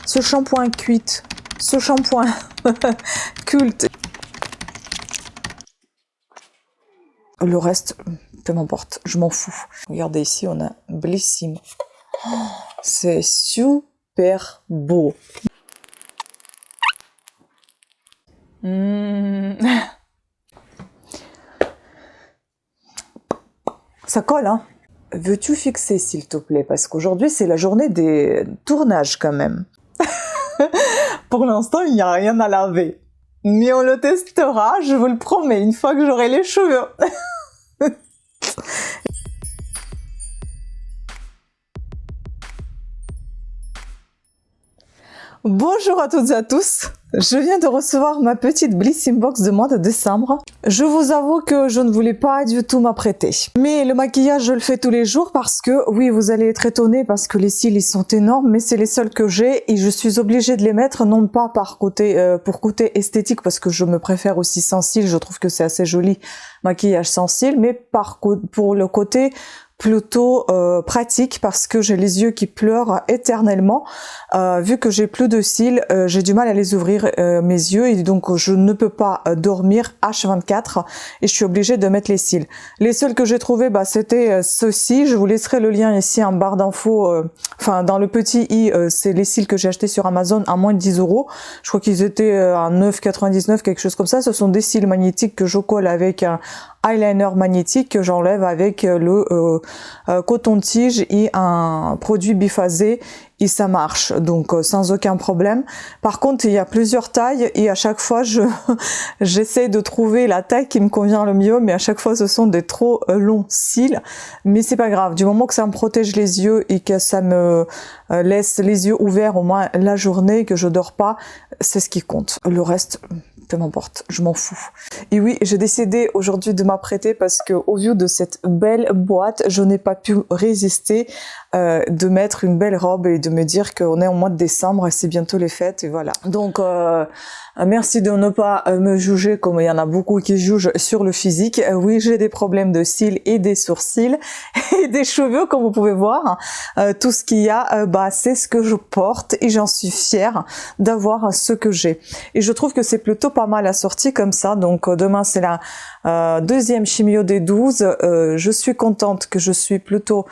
ce shampoing cuite, ce shampoing culte. Le reste, peu m'importe, je m'en fous. Regardez ici, on a Blissim. Oh, c'est super beau. Ça colle, hein. Veux-tu fixer, s'il te plaît? Parce qu'aujourd'hui, c'est la journée des tournages, quand même. Pour l'instant, il n'y a rien à laver. Mais on le testera, je vous le promets, une fois que j'aurai les cheveux. Bonjour à toutes et à tous. Je viens de recevoir ma petite Blissim Box de mois de décembre. Je vous avoue que je ne voulais pas du tout m'apprêter. Mais le maquillage, je le fais tous les jours parce que, oui, vous allez être étonnés parce que les cils, ils sont énormes, mais c'est les seuls que j'ai et je suis obligée de les mettre, non pas par côté, pour côté esthétique parce que je me préfère aussi sans cils, je trouve que c'est assez joli, maquillage sans cils, mais pour le côté plutôt pratique parce que j'ai les yeux qui pleurent éternellement. Vu que j'ai plus de cils, j'ai du mal à les ouvrir mes yeux et donc je ne peux pas dormir H24 et je suis obligée de mettre les cils. Les seuls que j'ai trouvé, c'était ceux-ci. Je vous laisserai le lien ici en barre d'infos. Enfin, dans le petit i, c'est les cils que j'ai achetés sur Amazon à moins de 10 €. Je crois qu'ils étaient à 9,99, quelque chose comme ça. Ce sont des cils magnétiques que je colle avec un eyeliner magnétique que j'enlève avec le coton-tige et un produit biphasé et ça marche, donc sans aucun problème. Par contre, il y a plusieurs tailles et à chaque fois, j'essaie de trouver la taille qui me convient le mieux, mais à chaque fois, ce sont des trop longs cils. Mais c'est pas grave, du moment que ça me protège les yeux et que ça me laisse les yeux ouverts au moins la journée, que je dors pas, c'est ce qui compte. Le reste, peu m'importe, je m'en fous. Et oui, j'ai décidé aujourd'hui de m'apprêter parce que au vu de cette belle boîte, je n'ai pas pu résister de mettre une belle robe et de me dire qu'on est au mois de décembre et c'est bientôt les fêtes et voilà. Donc merci de ne pas me juger comme il y en a beaucoup qui jugent sur le physique. Oui, j'ai des problèmes de cils et des sourcils et des cheveux comme vous pouvez voir. Tout ce qu'il y a, c'est ce que je porte et j'en suis fière d'avoir ce que j'ai. Et je trouve que c'est plutôt pas mal assorti comme ça. Donc demain c'est la deuxième chimio des 12. Je suis contente que je suis plutôt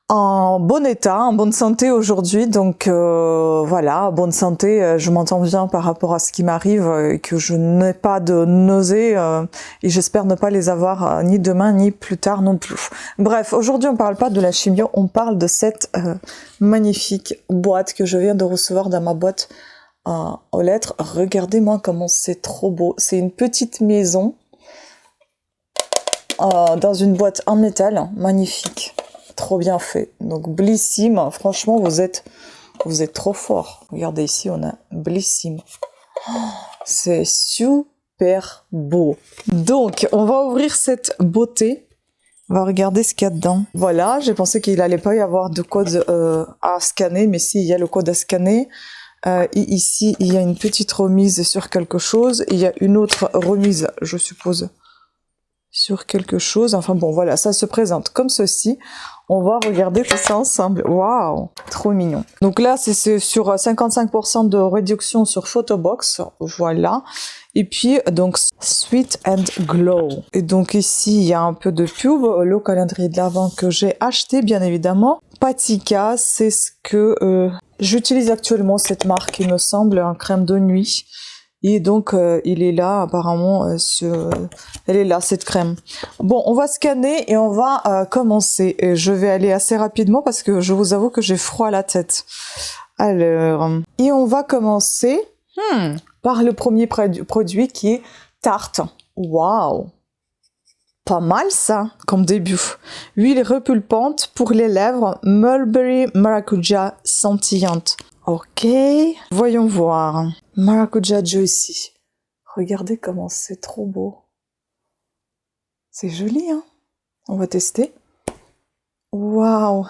en bon état, en bonne santé aujourd'hui, donc voilà, bonne santé, je m'entends bien par rapport à ce qui m'arrive, que je n'ai pas de nausées et j'espère ne pas les avoir ni demain ni plus tard non plus. Bref, aujourd'hui on parle pas de la chimio, on parle de cette magnifique boîte que je viens de recevoir dans ma boîte aux lettres. Regardez-moi comment c'est trop beau, c'est une petite maison dans une boîte en métal, magnifique. Trop bien fait. Donc Blissim, franchement vous êtes trop fort. Regardez ici, on a Blissim. Oh, c'est super beau. Donc on va ouvrir cette beauté. On va regarder ce qu'il y a dedans. Voilà, j'ai pensé qu'il n'allait pas y avoir de code à scanner, mais si, il y a le code à scanner. Et ici, il y a une petite remise sur quelque chose. Il y a une autre remise, je suppose, sur quelque chose. Enfin bon, voilà, ça se présente comme ceci. On va regarder tout ça ensemble. Waouh, trop mignon. Donc là, c'est sur 55% de réduction sur Photobox. Voilà. Et puis, donc, Sweet and Glow. Et donc ici, il y a un peu de pub. Le calendrier de l'Avent que j'ai acheté, bien évidemment. Patika, c'est ce que j'utilise actuellement, cette marque, il me semble, un crème de nuit. Et donc, il est là, apparemment, elle est là, cette crème. Bon, on va scanner et on va commencer. Et je vais aller assez rapidement parce que je vous avoue que j'ai froid à la tête. Alors, et on va commencer par le premier produit qui est Tarte. Waouh! Pas mal ça, comme début. Huile repulpante pour les lèvres, Mulberry Maracuja scintillante. Ok, voyons voir. Maracuja Juicy. Regardez comment c'est trop beau. C'est joli, hein? On va tester. Waouh!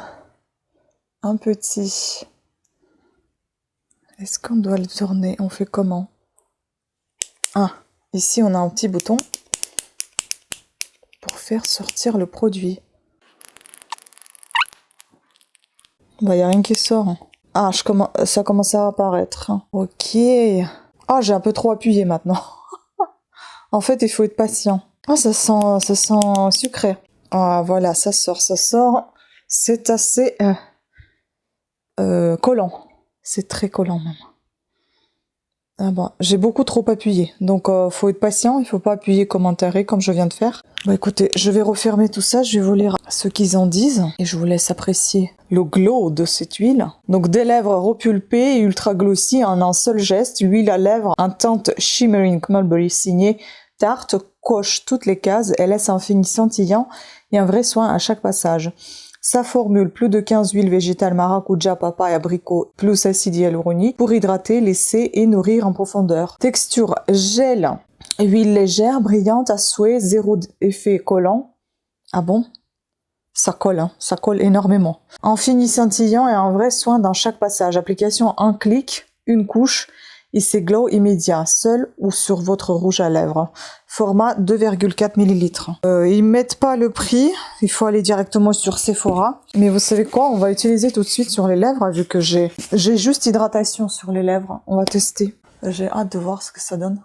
Un petit. Est-ce qu'on doit le tourner? On fait comment? Ah, ici on a un petit bouton pour faire sortir le produit. Bah, y a rien qui sort. Ah, ça commence à apparaître. Ok. Ah, j'ai un peu trop appuyé maintenant. En fait, il faut être patient. Ah, ça sent sucré. Ah, voilà, ça sort. C'est assez collant. C'est très collant même. Ah bon, j'ai beaucoup trop appuyé. Donc, faut être patient. Il faut pas appuyer comme un taré, comme je viens de faire. Bah écoutez, je vais refermer tout ça. Je vais vous lire ce qu'ils en disent. Et je vous laisse apprécier le glow de cette huile. Donc, des lèvres repulpées et ultra glossy en un seul geste. L'huile à lèvres, un teinte shimmering mulberry signé Tarte, coche toutes les cases. Elle laisse un fini scintillant et un vrai soin à chaque passage. Sa formule, plus de 15 huiles végétales, maracuja, papaye, abricot, plus acide hyaluronique pour hydrater, laisser et nourrir en profondeur. Texture gel, huile légère, brillante à souhait, zéro effet collant. Ah bon? Ça colle énormément. Un fini scintillant et un vrai soin dans chaque passage. Application un clic, une couche. Et c'est glow immédiat, seul ou sur votre rouge à lèvres. Format 2,4 ml. Ils mettent pas le prix, il faut aller directement sur Sephora. Mais vous savez quoi, on va utiliser tout de suite sur les lèvres, vu que j'ai juste hydratation sur les lèvres. On va tester. J'ai hâte de voir ce que ça donne.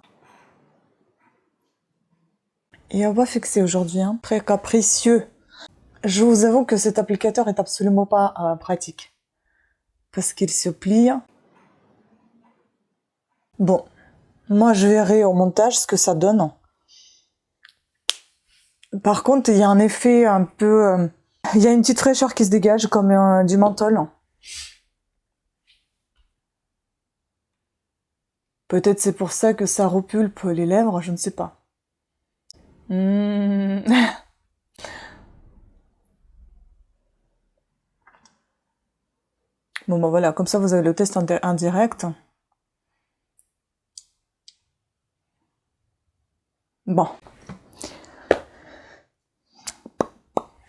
Et on va fixer aujourd'hui, hein. Très capricieux. Je vous avoue que cet applicateur est absolument pas pratique. Parce qu'il se plie. Bon, moi je verrai au montage ce que ça donne. Par contre, il y a un effet un peu... il y a une petite fraîcheur qui se dégage comme du menthol. Peut-être c'est pour ça que ça repulpe les lèvres, je ne sais pas. Bon bah voilà, comme ça vous avez le test indirect. Bon.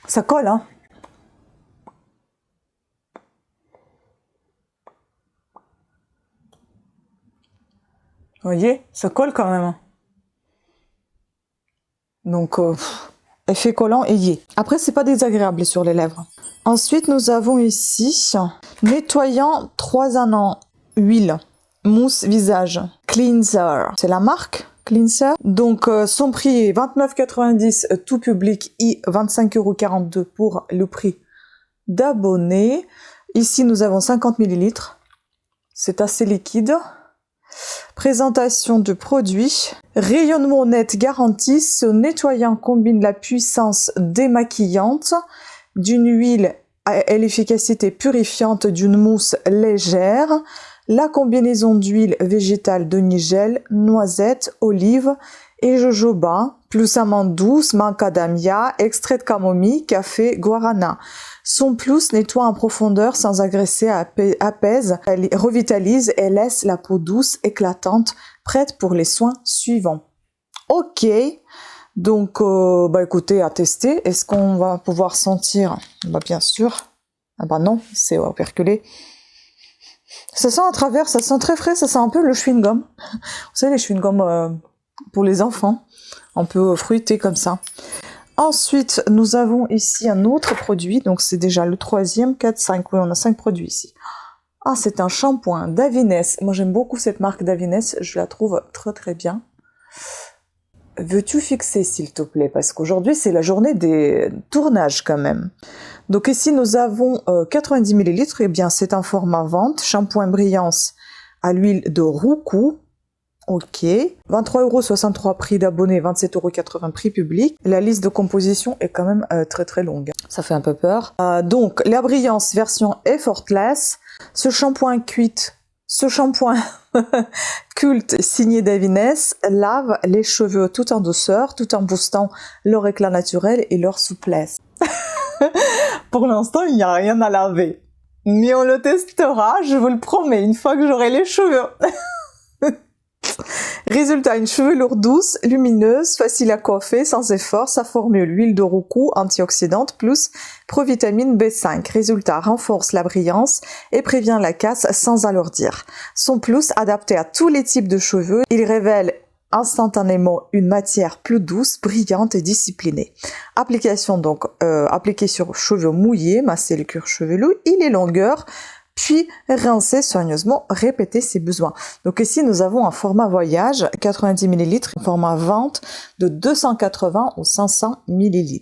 Ça colle, hein. Vous voyez, ça colle quand même. Donc, effet collant ayé. Après, c'est pas désagréable sur les lèvres. Ensuite, nous avons ici nettoyant 3 en 1 huile, mousse visage, cleanser. C'est la marque Cleanser. Donc, son prix est 29,90 € tout public et 25,42 € pour le prix d'abonné. Ici, nous avons 50 ml. C'est assez liquide. Présentation du produit. Rayonnement net garanti. Ce nettoyant combine la puissance démaquillante d'une huile et l'efficacité purifiante d'une mousse légère. La combinaison d'huile végétale de nigel, noisette, olive et jojoba, plus amande douce, macadamia, extrait de camomille, café, guarana. Son plus nettoie en profondeur sans agresser, apaise, elle revitalise et laisse la peau douce, éclatante, prête pour les soins suivants. Ok, donc bah écoutez, à tester. Est-ce qu'on va pouvoir sentir? Bah bien sûr. Ah bah non, c'est operculé. Ça sent à travers, ça sent très frais, ça sent un peu le chewing-gum. Vous savez, les chewing-gums pour les enfants, un peu fruité comme ça. Ensuite, nous avons ici un autre produit, donc c'est déjà le 3e, 4, 5, oui, on a 5 produits ici. Ah, c'est un shampoing d'Avines. Moi, j'aime beaucoup cette marque d'Avines, je la trouve très très bien. Veux-tu fixer, s'il te plaît? Parce qu'aujourd'hui, c'est la journée des tournages quand même. Donc ici, nous avons 90 ml. Eh bien, c'est un format vente. Shampoing brillance à l'huile de roucou. Ok. 23,63 € prix d'abonné, 27,80 € prix public. La liste de composition est quand même très très longue. Ça fait un peu peur. Donc, la brillance version effortless. Ce shampoing culte signé d'Avines lave les cheveux tout en douceur, tout en boostant leur éclat naturel et leur souplesse. Pour l'instant, il n'y a rien à laver. Mais on le testera, je vous le promets, une fois que j'aurai les cheveux. Résultat, une chevelure douce, lumineuse, facile à coiffer, sans effort. Sa formule, huile de roucou antioxydante plus provitamine B5. Résultat, renforce la brillance et prévient la casse sans alourdir. Son plus, adapté à tous les types de cheveux, il révèle instantanément une matière plus douce, brillante et disciplinée. Application donc appliquée sur cheveux mouillés, masser le cuir chevelu et les longueurs puis rincer soigneusement, répéter si besoin. Donc ici, nous avons un format voyage, 90 ml, un format vente de 280 ou 500 ml.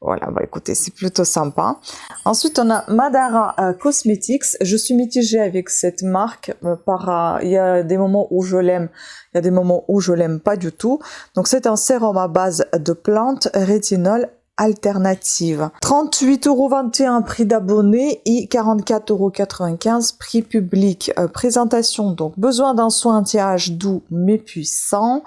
Voilà, bah écoutez, c'est plutôt sympa. Ensuite, on a Madara Cosmetics. Je suis mitigée avec cette marque. Il y a des moments où je l'aime, il y a des moments où je l'aime pas du tout. Donc, c'est un sérum à base de plantes rétinol alternative. 38,21 € prix d'abonné et 44,95 € prix public. Présentation, donc besoin d'un soin anti-âge doux mais puissant.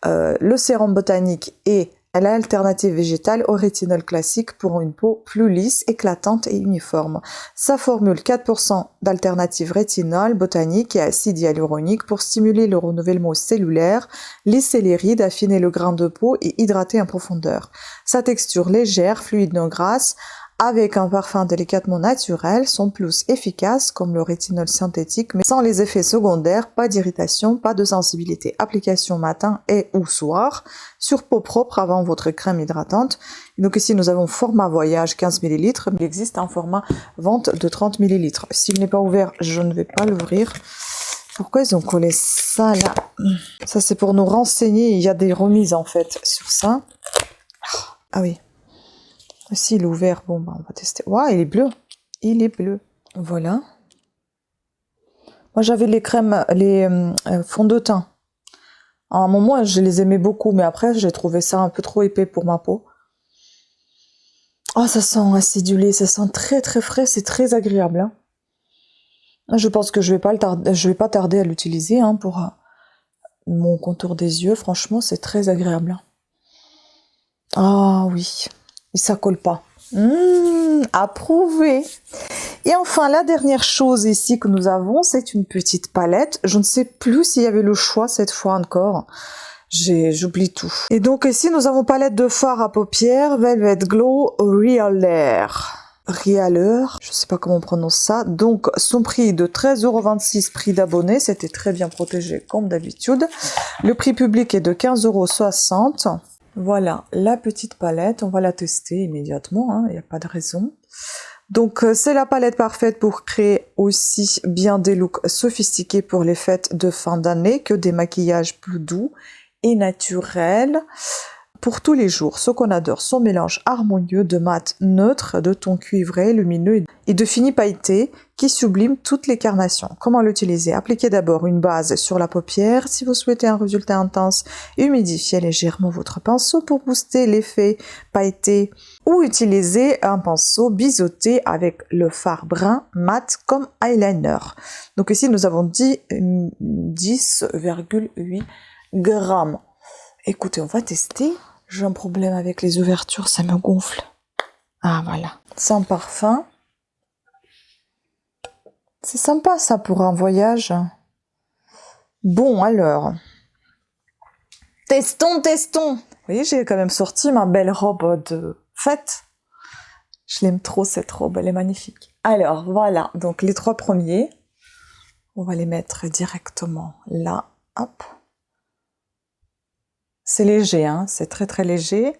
Le sérum botanique et l'alternative végétale au rétinol classique pour une peau plus lisse, éclatante et uniforme. Sa formule 4% d'alternative rétinol botanique et acide hyaluronique pour stimuler le renouvellement cellulaire, lisser les rides, affiner le grain de peau et hydrater en profondeur. Sa texture légère, fluide non grasse, avec un parfum délicatement naturel, sont plus efficaces comme le rétinol synthétique, mais sans les effets secondaires, pas d'irritation, pas de sensibilité. Application matin et ou soir, sur peau propre avant votre crème hydratante. Donc ici, nous avons format voyage 15 ml, mais il existe un format vente de 30 ml. S'il n'est pas ouvert, je ne vais pas l'ouvrir. Pourquoi ils ont collé ça là? Ça, c'est pour nous renseigner, il y a des remises en fait sur ça. Ah oui. Si, il est ouvert. Bon, bah, on va tester. Waouh, il est bleu. Il est bleu. Voilà. Moi, j'avais les crèmes, les fonds de teint. À un moment, je les aimais beaucoup, mais après, j'ai trouvé ça un peu trop épais pour ma peau. Oh, ça sent acidulé. Ça sent très, très frais. C'est très agréable. Hein. Je pense que je vais pas tarder à l'utiliser hein, pour mon contour des yeux. Franchement, c'est très agréable. Ah oui. Et ça colle pas. Approuvé. Et enfin, la dernière chose ici que nous avons, c'est une petite palette. Je ne sais plus s'il y avait le choix cette fois encore. J'oublie tout. Et donc ici, nous avons palette de fard à paupières, Velvet Glow Realer. Realer, je sais pas comment on prononce ça. Donc, son prix de 13,26 € prix d'abonné. C'était très bien protégé comme d'habitude. Le prix public est de 15,60 €. Voilà, la petite palette, on va la tester immédiatement, hein, il n'y a pas de raison. Donc, c'est la palette parfaite pour créer aussi bien des looks sophistiqués pour les fêtes de fin d'année que des maquillages plus doux et naturels. Pour tous les jours, ce qu'on adore, son mélange harmonieux de mat neutre, de ton cuivré, lumineux et de fini pailleté qui sublime toutes les carnations. Comment l'utiliser? Appliquez d'abord une base sur la paupière si vous souhaitez un résultat intense. Humidifiez légèrement votre pinceau pour booster l'effet pailleté ou utilisez un pinceau biseauté avec le fard brun mat comme eyeliner. Donc ici, nous avons 10,8 grammes. Écoutez, on va tester. J'ai un problème avec les ouvertures, ça me gonfle. Ah, voilà. Sans parfum. C'est sympa, ça, pour un voyage. Bon, alors. Testons. Vous voyez, j'ai quand même sorti ma belle robe de fête. Je l'aime trop, cette robe. Elle est magnifique. Alors, voilà. Donc, les 3 premiers. On va les mettre directement là. Hop. C'est léger, hein, c'est très très léger.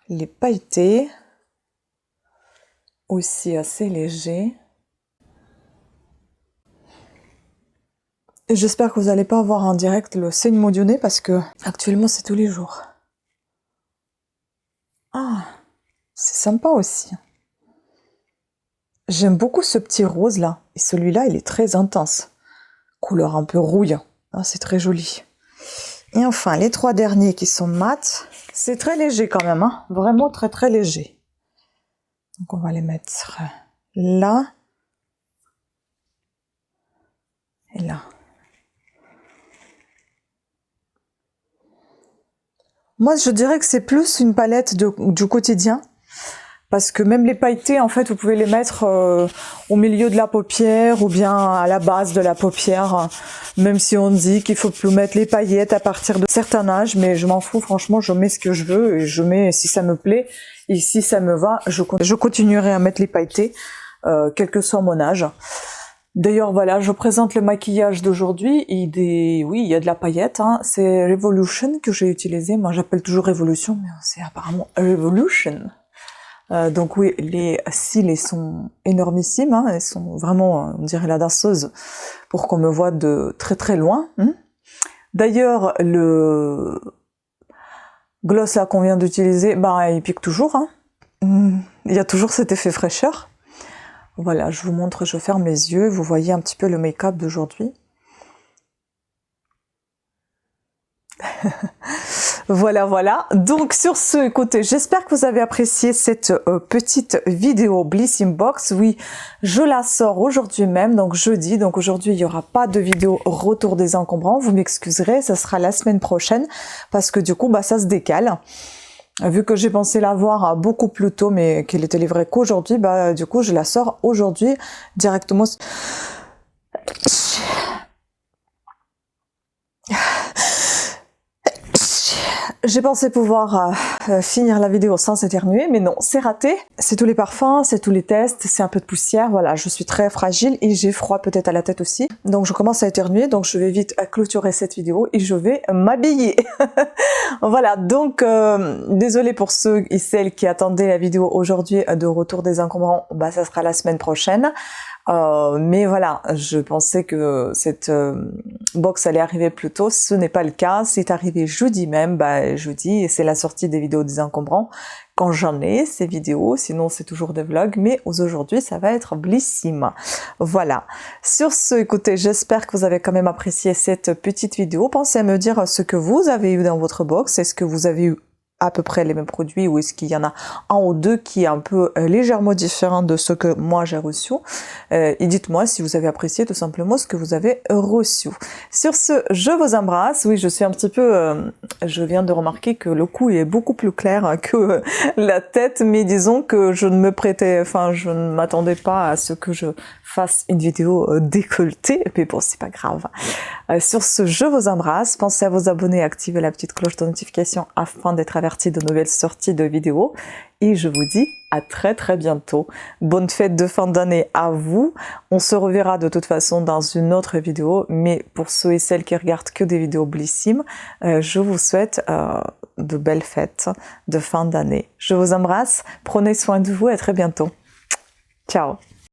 Les pailletés, aussi assez léger. Et j'espère que vous n'allez pas avoir en direct le saignement du nez parce que actuellement c'est tous les jours. Ah, c'est sympa aussi. J'aime beaucoup ce petit rose là. Et celui-là, il est très intense. Couleur un peu rouille. Ah, c'est très joli. Et enfin, les 3 derniers qui sont mat, c'est très léger quand même, hein, vraiment très très léger. Donc on va les mettre là et là. Moi, je dirais que c'est plus une palette du quotidien. Parce que même les pailletés, en fait, vous pouvez les mettre au milieu de la paupière ou bien à la base de la paupière. Même si on dit qu'il faut plus mettre les paillettes à partir de certain âge, mais je m'en fous, franchement, je mets ce que je veux et je mets si ça me plaît. Et si ça me va, je continuerai à mettre les pailletés, quel que soit mon âge. D'ailleurs, voilà, je présente le maquillage d'aujourd'hui. Oui, il y a de la paillette. Hein. C'est Revolution que j'ai utilisé. Moi, j'appelle toujours Révolution, mais c'est apparemment Revolution. Donc oui, les cils, ils sont énormissimes, hein, ils sont vraiment, on dirait la danseuse, pour qu'on me voit de très très loin. D'ailleurs, le gloss là qu'on vient d'utiliser, bah il pique toujours, hein. Il y a toujours cet effet fraîcheur. Voilà, je vous montre, je ferme les yeux, vous voyez un petit peu le make-up d'aujourd'hui. Voilà, voilà. Donc sur ce, écoutez, j'espère que vous avez apprécié cette petite vidéo Blissim Box. Oui, je la sors aujourd'hui même, donc jeudi. Donc aujourd'hui, il n'y aura pas de vidéo retour des encombrants. Vous m'excuserez, ça sera la semaine prochaine parce que du coup, bah ça se décale. Vu que j'ai pensé la voir beaucoup plus tôt, mais qu'elle était livrée qu'aujourd'hui, bah du coup, je la sors aujourd'hui directement. J'ai pensé pouvoir finir la vidéo sans éternuer, mais non, c'est raté. C'est tous les parfums, c'est tous les tests, c'est un peu de poussière, voilà, je suis très fragile et j'ai froid peut-être à la tête aussi. Donc je commence à éternuer, donc je vais vite clôturer cette vidéo et je vais m'habiller. Voilà, donc désolée pour ceux et celles qui attendaient la vidéo aujourd'hui de retour des encombrants, bah ça sera la semaine prochaine. Mais voilà, je pensais que cette box allait arriver plus tôt, ce n'est pas le cas, c'est arrivé jeudi même, bah jeudi, et c'est la sortie des vidéos des encombrants, quand j'en ai ces vidéos, sinon c'est toujours des vlogs, mais aujourd'hui ça va être Blissim. Voilà, sur ce, écoutez, j'espère que vous avez quand même apprécié cette petite vidéo, pensez à me dire ce que vous avez eu dans votre box, est-ce que vous avez eu à peu près les mêmes produits ou est-ce qu'il y en a un ou deux qui est un peu légèrement différent de ce que moi j'ai reçu, et dites-moi si vous avez apprécié tout simplement ce que vous avez reçu. Sur ce, je vous embrasse. Oui, je suis un petit peu je viens de remarquer que le cou est beaucoup plus clair que la tête, mais disons que je ne m'attendais pas à ce que je fasse une vidéo décolletée, mais bon, c'est pas grave. Sur ce, je vous embrasse. Pensez à vous abonner et activer la petite cloche de notification afin d'être averti de nouvelles sorties de vidéos. Et je vous dis à très très bientôt. Bonne fête de fin d'année à vous. On se reverra de toute façon dans une autre vidéo. Mais pour ceux et celles qui regardent que des vidéos Blissim, je vous souhaite de belles fêtes de fin d'année. Je vous embrasse. Prenez soin de vous et à très bientôt. Ciao.